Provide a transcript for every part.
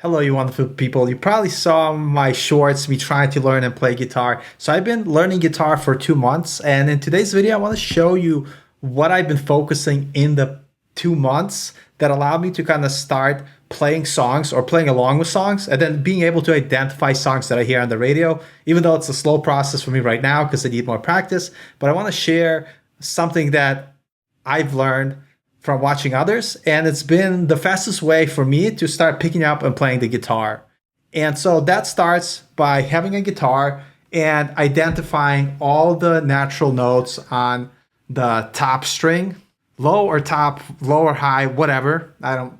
Hello, you wonderful people. You probably saw my shorts me trying to learn and play guitar. So I've been learning guitar for 2 months, and in today's video, I want to show you what I've been focusing in the 2 months that allowed me to kind of start playing songs or playing along with songs, and then being able to identify songs that I hear on the radio, even though it's a slow process for me right now because I need more practice. But I want to share something that I've learned from watching others, and it's been the fastest way for me to start picking up and playing the guitar. And so that starts by having a guitar and identifying all the natural notes on the top string, low or top, low or high, whatever. I'm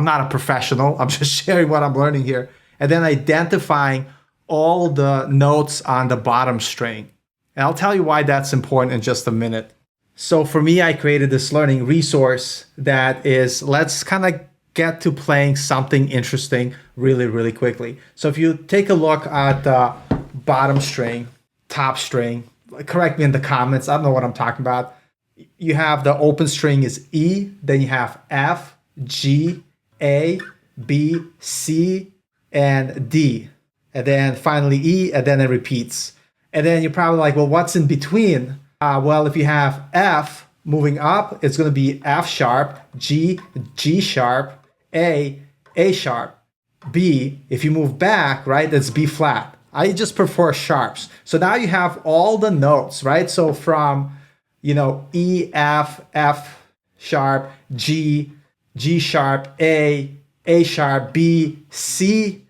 not a professional. I'm just sharing what I'm learning here. And then identifying all the notes on the bottom string. And I'll tell you why that's important in just a minute. So for me, I created this learning resource that is, let's kind of get to playing something interesting really, really quickly. So if you take a look at the bottom string, top string, correct me in the comments, I don't know what I'm talking about. You have the open string is E, then you have F, G, A, B, C, and D. And then finally E, and then it repeats. And then you're probably like, well, what's in between? Well, if you have F moving up, it's going to be F sharp, G, G sharp, A sharp, B. If you move back, right, that's B flat. I just prefer sharps. So now you have all the notes, right? So from, E, F sharp, G, G sharp, A sharp, B, C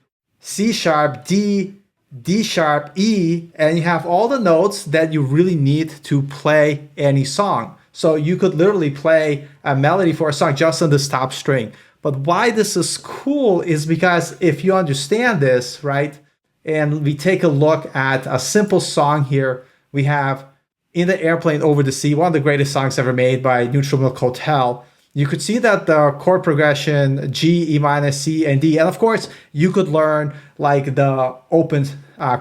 sharp, D sharp, E, and you have all the notes that you really need to play any song. So you could literally play a melody for a song just on this top string. But why this is cool is because if you understand this, right, and we take a look at a simple song here, we have In the Airplane Over the Sea, one of the greatest songs ever made by Neutral Milk Hotel. You could see that the chord progression, G, E minor, C, and D. And of course, you could learn like the open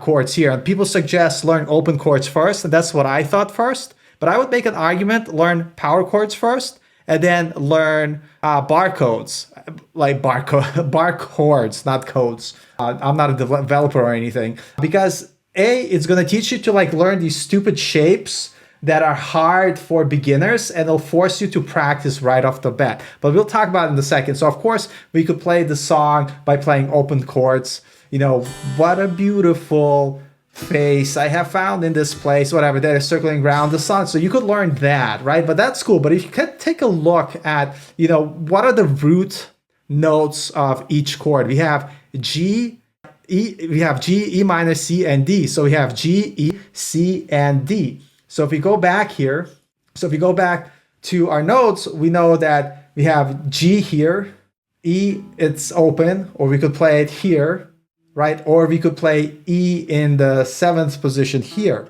chords here. And people suggest learn open chords first, and that's what I thought first. But I would make an argument, learn power chords first, and then learn bar chords, bar chords, not codes. I'm not a developer or anything. Because A, it's going to teach you to learn these stupid shapes that are hard for beginners, and it'll force you to practice right off the bat. But we'll talk about it in a second. So of course, we could play the song by playing open chords. What a beautiful face I have found in this place, whatever, that is circling around the sun. So you could learn that, right? But that's cool. But if you could take a look at, what are the root notes of each chord? We have G, E, E minor, C, and D. So we have G, E, C, and D. So if we go back here, to our notes, we know that we have G here, E, it's open, or we could play it here, right? Or we could play E in the 7th position here,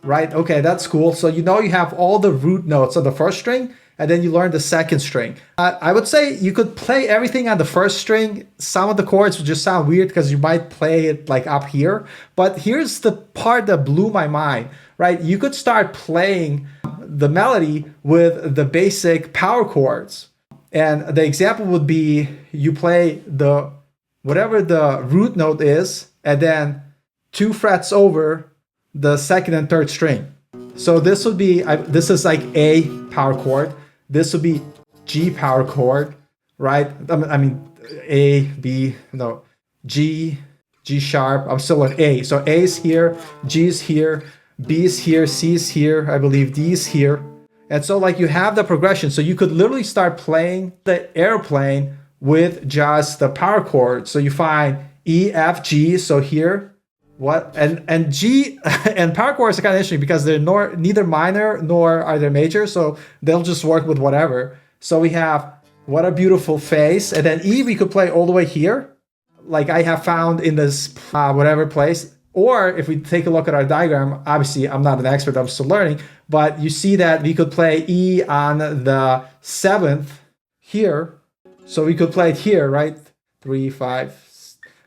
right? Okay, that's cool. So you have all the root notes on the first string, and then you learn the second string. I would say you could play everything on the first string. Some of the chords would just sound weird because you might play it up here. But here's the part that blew my mind, right? You could start playing the melody with the basic power chords. And the example would be you play whatever the root note is, and then 2 frets over the second and third string. So this would be, this is like A power chord. This would be G power chord, right? I mean, A, B, no, G, G sharp. I'm still at A. So A is here, G is here, B is here, C is here, I believe D is here. And so you have the progression. So you could literally start playing the airplane with just the power chord. So you find E, F, G. So here, and G and power chords are kind of interesting because they're neither minor nor are they major, so they'll just work with whatever. So we have What a Beautiful Face, and then E we could play all the way here, like I have found in this whatever place. Or if we take a look at our diagram, obviously I'm not an expert, I'm still learning, but you see that we could play E on the 7th here. So we could play it here, right? 3, 5,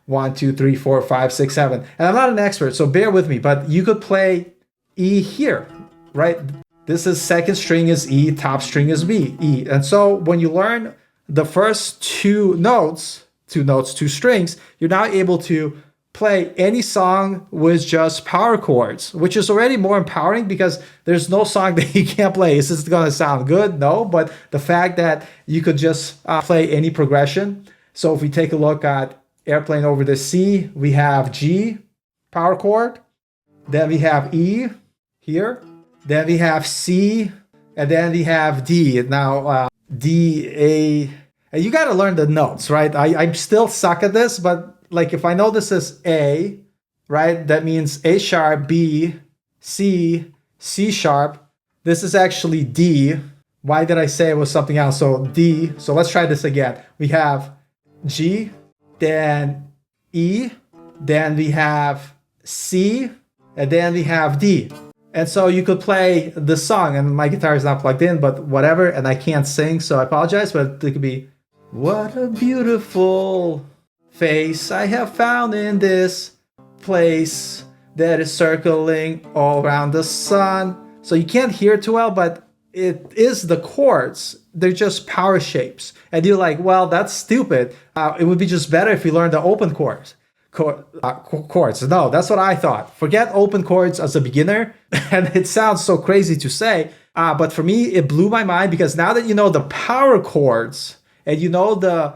1, 2, 3, 4, 5, 6, 7. And I'm not an expert, so bear with me, but you could play E here, right? This is second string is E, top string is B, E. And so when you learn the first 2 notes two notes, two strings, you're now able to play any song with just power chords, which is already more empowering because there's no song that you can't play. Is this going to sound good? No, but the fact that you could just play any progression. So if we take a look at Airplane Over the Sea, we have G power chord, then we have E here, then we have C, and then we have D. Now D, A, and you got to learn the notes, right? I still suck at this, but like if I know this is A, right, that means A sharp, B, C, C sharp. This is actually D. Why did I say it was something else? So D, so let's try this again. We have G, then E, then we have C, and then we have D. And so you could play the song, and my guitar is not plugged in, but whatever, and I can't sing, so I apologize, but it could be, what a beautiful face I have found in this place that is circling all around the sun. So you can't hear too well, but it is the chords. They're just power shapes. And you're like, well, that's stupid. It would be just better if you learned the open chords. Chords. No, that's what I thought. Forget open chords as a beginner. And it sounds so crazy to say. But for me, it blew my mind because now that you know the power chords and you know the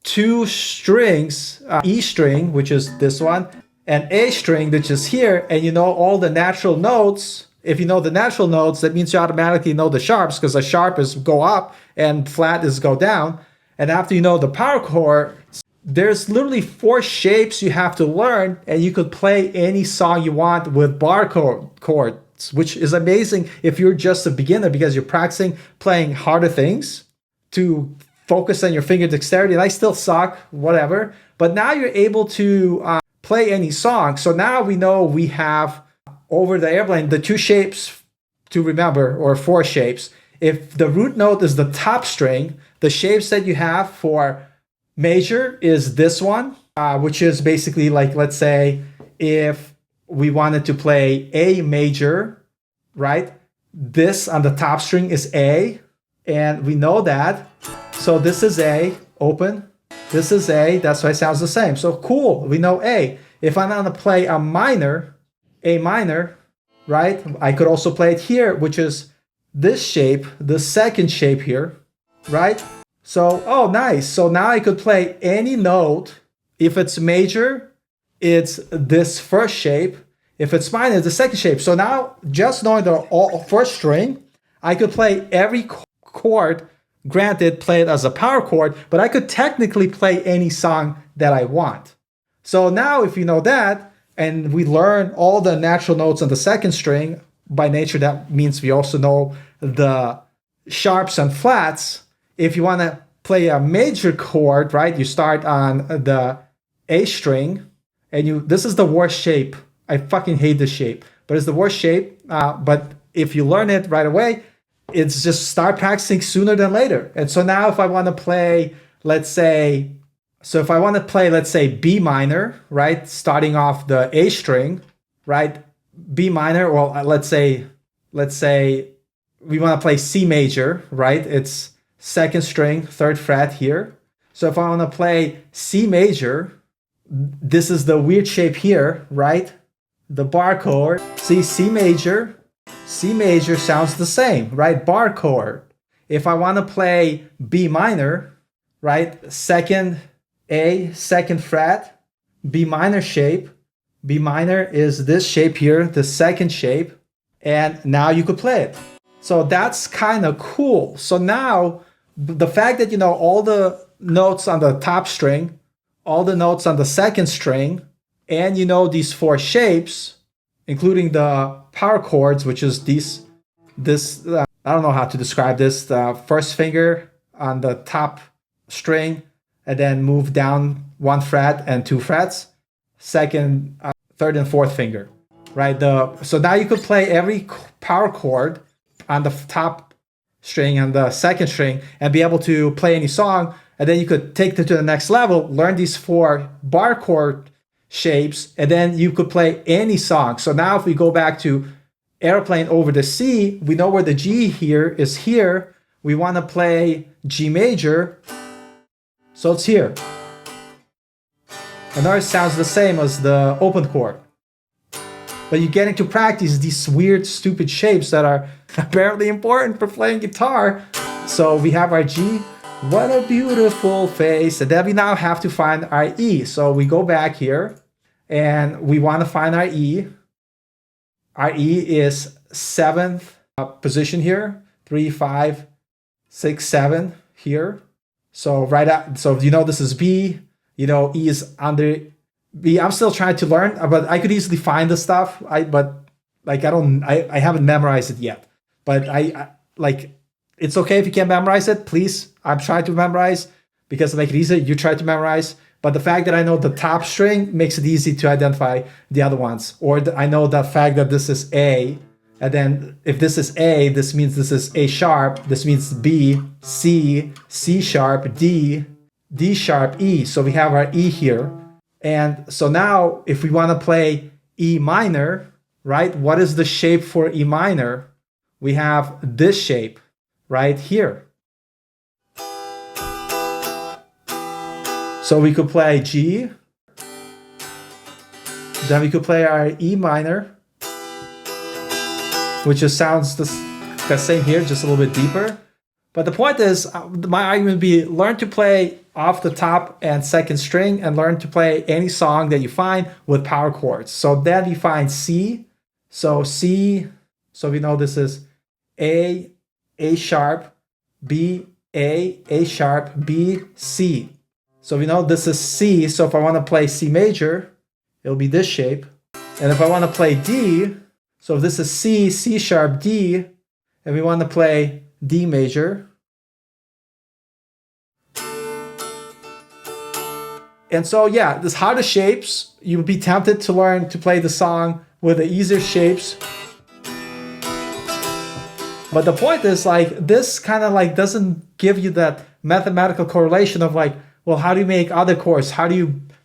two strings, E string, which is this one, and A string, which is here, and you know all the natural notes. If you know the natural notes, that means you automatically know the sharps because the sharp is go up and flat is go down. And after you know the power chords, there's literally 4 shapes you have to learn, and you could play any song you want with bar chords, which is amazing if you're just a beginner because you're practicing playing harder things to focus on your finger dexterity. And I still suck, whatever. But now you're able to play any song. So now we know we have over the airplane the 2 shapes to remember, or 4 shapes. If the root note is the top string, the shapes that you have for major is this one, which is basically like, let's say if we wanted to play A major, right? This on the top string is A, and we know that. So this is A, open. This is A, that's why it sounds the same. So cool, we know A. If I want to play a minor, A minor, right? I could also play it here, which is this shape, the second shape here, right? So, oh, nice. So now I could play any note. If it's major, it's this first shape. If it's minor, it's the second shape. So now, just knowing the first string, I could play every chord. Granted, play it as a power chord, but I could technically play any song that I want. So now if you know that, and we learn all the natural notes on the second string, by nature that means we also know the sharps and flats. If you want to play a major chord, right, you start on the A string, and this is the worst shape. I fucking hate this shape, but it's the worst shape. But if you learn it right away, it's just start practicing sooner than later. And so now if I want to play, let's say B minor, right? Starting off the A string, right? B minor, well, let's say we want to play C major, right? It's second string, 3rd fret here. So if I want to play C major, this is the weird shape here, right? The bar chord. See, C major sounds the same, right? Bar chord. If I want to play B minor, right? Second A, 2nd fret, B minor shape. B minor is this shape here, the second shape, and now you could play it. So that's kind of cool. So now the fact that you know all the notes on the top string, all the notes on the second string, and you know these 4 shapes, including the power chords, which is I don't know how to describe this, the first finger on the top string, and then move down 1 fret and 2 frets, second, 3rd and 4th finger, right? So now you could play every power chord on the top string and the second string and be able to play any song, and then you could take it to the next level, learn these 4 bar chord shapes, and then you could play any song. So now if we go back to Airplane Over the Sea, we know where the G here is here. We want to play G major, so it's here. Another sounds the same as the open chord. But you get into practice these weird, stupid shapes that are apparently important for playing guitar. So we have our G. What a beautiful face. And then we now have to find our E. So we go back here and we want to find our E. Our E is 7th position here. 3, 5, 6, 7 here. So so you know this is B. You know E is under B. I'm still trying to learn, but I could easily find the stuff. I haven't memorized it yet. But I it's okay if you can't memorize it, please. I'm trying to memorize because to make it easier, you try to memorize. But the fact that I know the top string makes it easy to identify the other ones. Or I know the fact that this is A, and then if this is A, this means this is A sharp, this means B, C, C sharp, D, D sharp, E. So we have our E here. And so now if we want to play E minor, right? What is the shape for E minor? We have this shape right here. So we could play G, then we could play our E minor, which just sounds the same here, just a little bit deeper. But the point is, my argument would be learn to play off the top and second string and learn to play any song that you find with power chords. So then we find C. So C, so we know this is A sharp, B, A sharp, B, C. So we know this is C. So if I want to play C major, it'll be this shape. And if I want to play D, so if this is C, C sharp, D, and we want to play D major. And so, yeah, this harder shapes, you would be tempted to learn to play the song with the easier shapes. But the point is, like, this kind of like doesn't give you that mathematical correlation of like, well, how do you make other chords?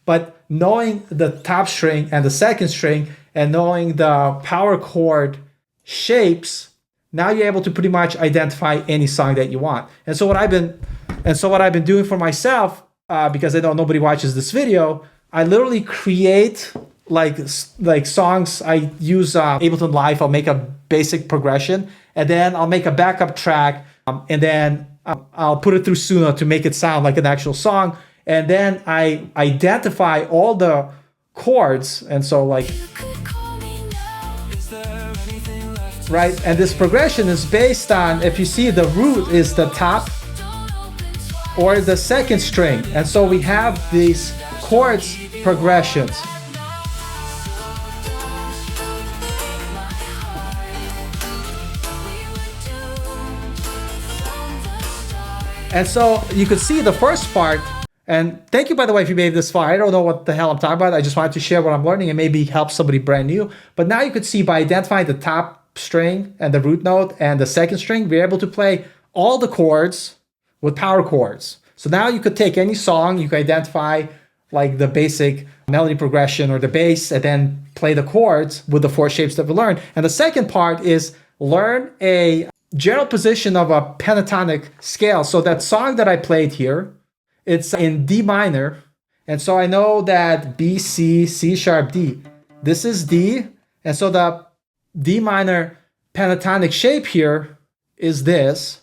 But knowing the top string and the second string and knowing the power chord shapes, now you're able to pretty much identify any song that you want. And so what I've been doing for myself, because I know nobody watches this video, I literally create like songs. I use Ableton Live. I'll make a basic progression, and then I'll make a backup track, and then I'll put it through Suno to make it sound like an actual song. And then I identify all the chords, and so like, right? And this progression is based on, if you see, the root is the top or the second string. And so we have these chords progressions. And so you could see the first part, and thank you, by the way, if you made it this far. I don't know what the hell I'm talking about. I just wanted to share what I'm learning and maybe help somebody brand new. But now you could see by identifying the top string and the root note and the second string, we're able to play all the chords with power chords. So now you could take any song, you can identify like the basic melody progression or the bass, and then play the chords with the 4 shapes that we learned. And the second part is learn a general position of a pentatonic scale. So that song that I played here, it's in D minor. And so I know that B, C, C sharp, D. This is D. And so the D minor pentatonic shape here is this.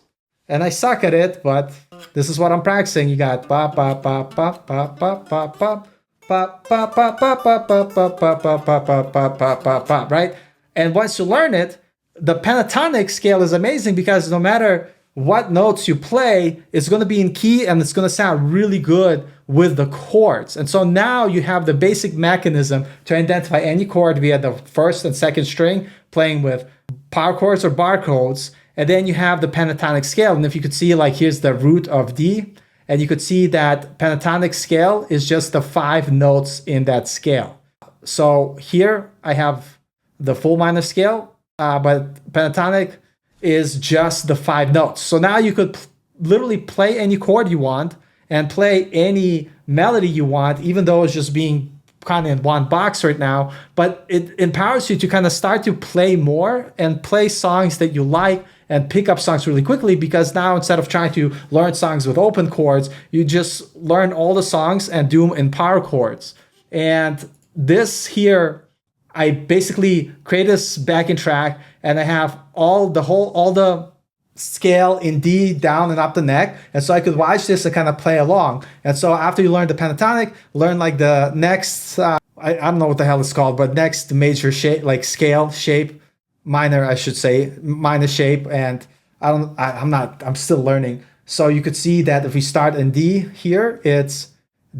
And I suck at it, but this is what I'm practicing. You got ba ba ba ba ba ba ba ba ba ba ba ba ba ba ba ba ba ba ba, right? And once you learn it, the pentatonic scale is amazing because no matter what notes you play, it's going to be in key and it's going to sound really good with the chords. And so now you have the basic mechanism to identify any chord via the first and second string, playing with power chords or bar chords. And then you have the pentatonic scale. And if you could see, like, here's the root of D, and you could see that pentatonic scale is just the 5 notes in that scale. So here I have the full minor scale, but pentatonic is just the 5 notes. So now you could literally play any chord you want and play any melody you want, even though it's just being kind of in one box right now. But it empowers you to kind of start to play more and play songs that you like and pick up songs really quickly, because now instead of trying to learn songs with open chords, you just learn all the songs and do them in power chords. And this here, I basically create this backing track, and I have all the scale in D down and up the neck. And so I could watch this and kind of play along. And so after you learn the pentatonic, learn like the next, I don't know what the hell it's called, but next major shape, like scale shape, minor, I should say, minor shape. And I'm still learning. So you could see that if we start in D here, it's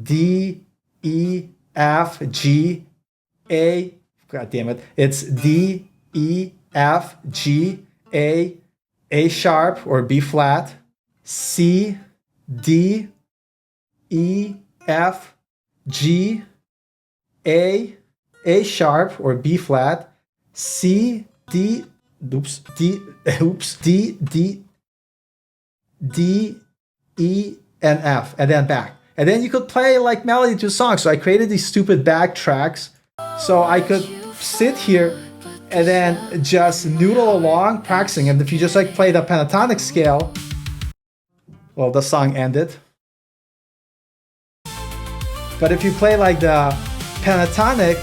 D, E, F, G, A, God damn it. It's D, E, F, G, A sharp or B flat, C, D, E, F, G, A sharp or B flat, C, D, D, E, and F, and then back. And then you could play like melody to a song. So I created these stupid back tracks so I could sit here and then just noodle along practicing. And if you just like play the pentatonic scale, well, the song ended. But if you play like the pentatonic,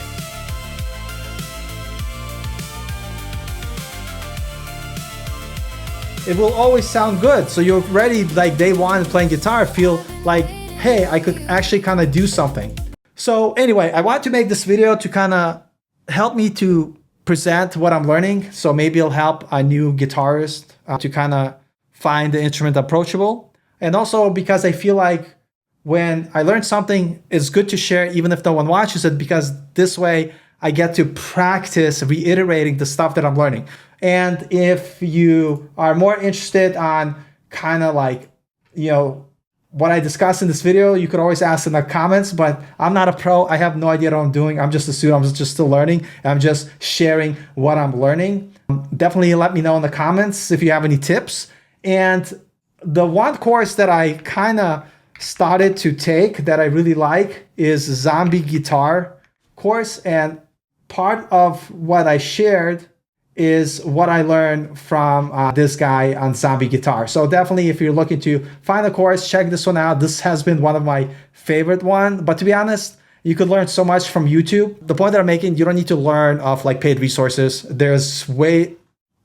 it will always sound good. So you're ready, like day one playing guitar, feel like, hey, I could actually kind of do something. So anyway, I want to make this video to kind of help me to present what I'm learning. So maybe it'll help a new guitarist to kind of find the instrument approachable. And also because I feel like when I learn something, it's good to share even if no one watches it, because this way I get to practice reiterating the stuff that I'm learning. And if you are more interested on kind of like, you know, what I discussed in this video, you could always ask in the comments, but I'm not a pro. I have no idea what I'm doing. I'm just a student. I'm just still learning. I'm just sharing what I'm learning. Definitely let me know in the comments if you have any tips. And the one course that I kind of started to take that I really like is Zombie Guitar course. And part of what I shared is what I learned from this guy on Zombie Guitar. So definitely if you're looking to find a course, check this one out. This has been one of my favorite ones. But to be honest, you could learn so much from YouTube. The point that I'm making, you don't need to learn off like paid resources. There's way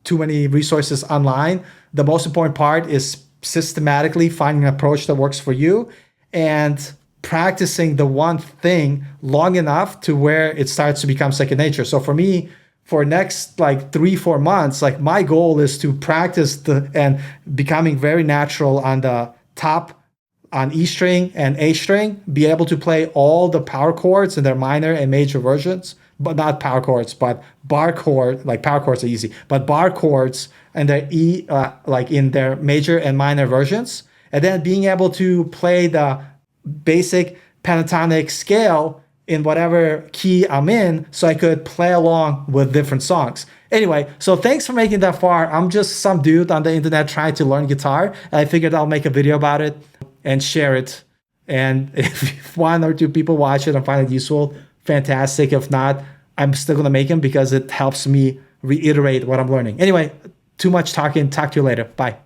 too many resources online. The most important part is systematically finding an approach that works for you and practicing the one thing long enough to where it starts to become second nature. So for me, for next like 3-4 months, like my goal is to practice and becoming very natural on the top, on E string and A string, be able to play all the power chords in their minor and major versions, but not power chords, but bar chord, like power chords are easy, but bar chords and their E, like in their major and minor versions. And then being able to play the basic pentatonic scale in whatever key I'm in, so I could play along with different songs. Anyway, so thanks for making that far. I'm just some dude on the internet trying to learn guitar, and I figured I'll make a video about it and share it. And if 1 or 2 people watch it and find it useful, fantastic. If not, I'm still gonna make them because it helps me reiterate what I'm learning. Anyway, too much talking. Talk to you later. Bye.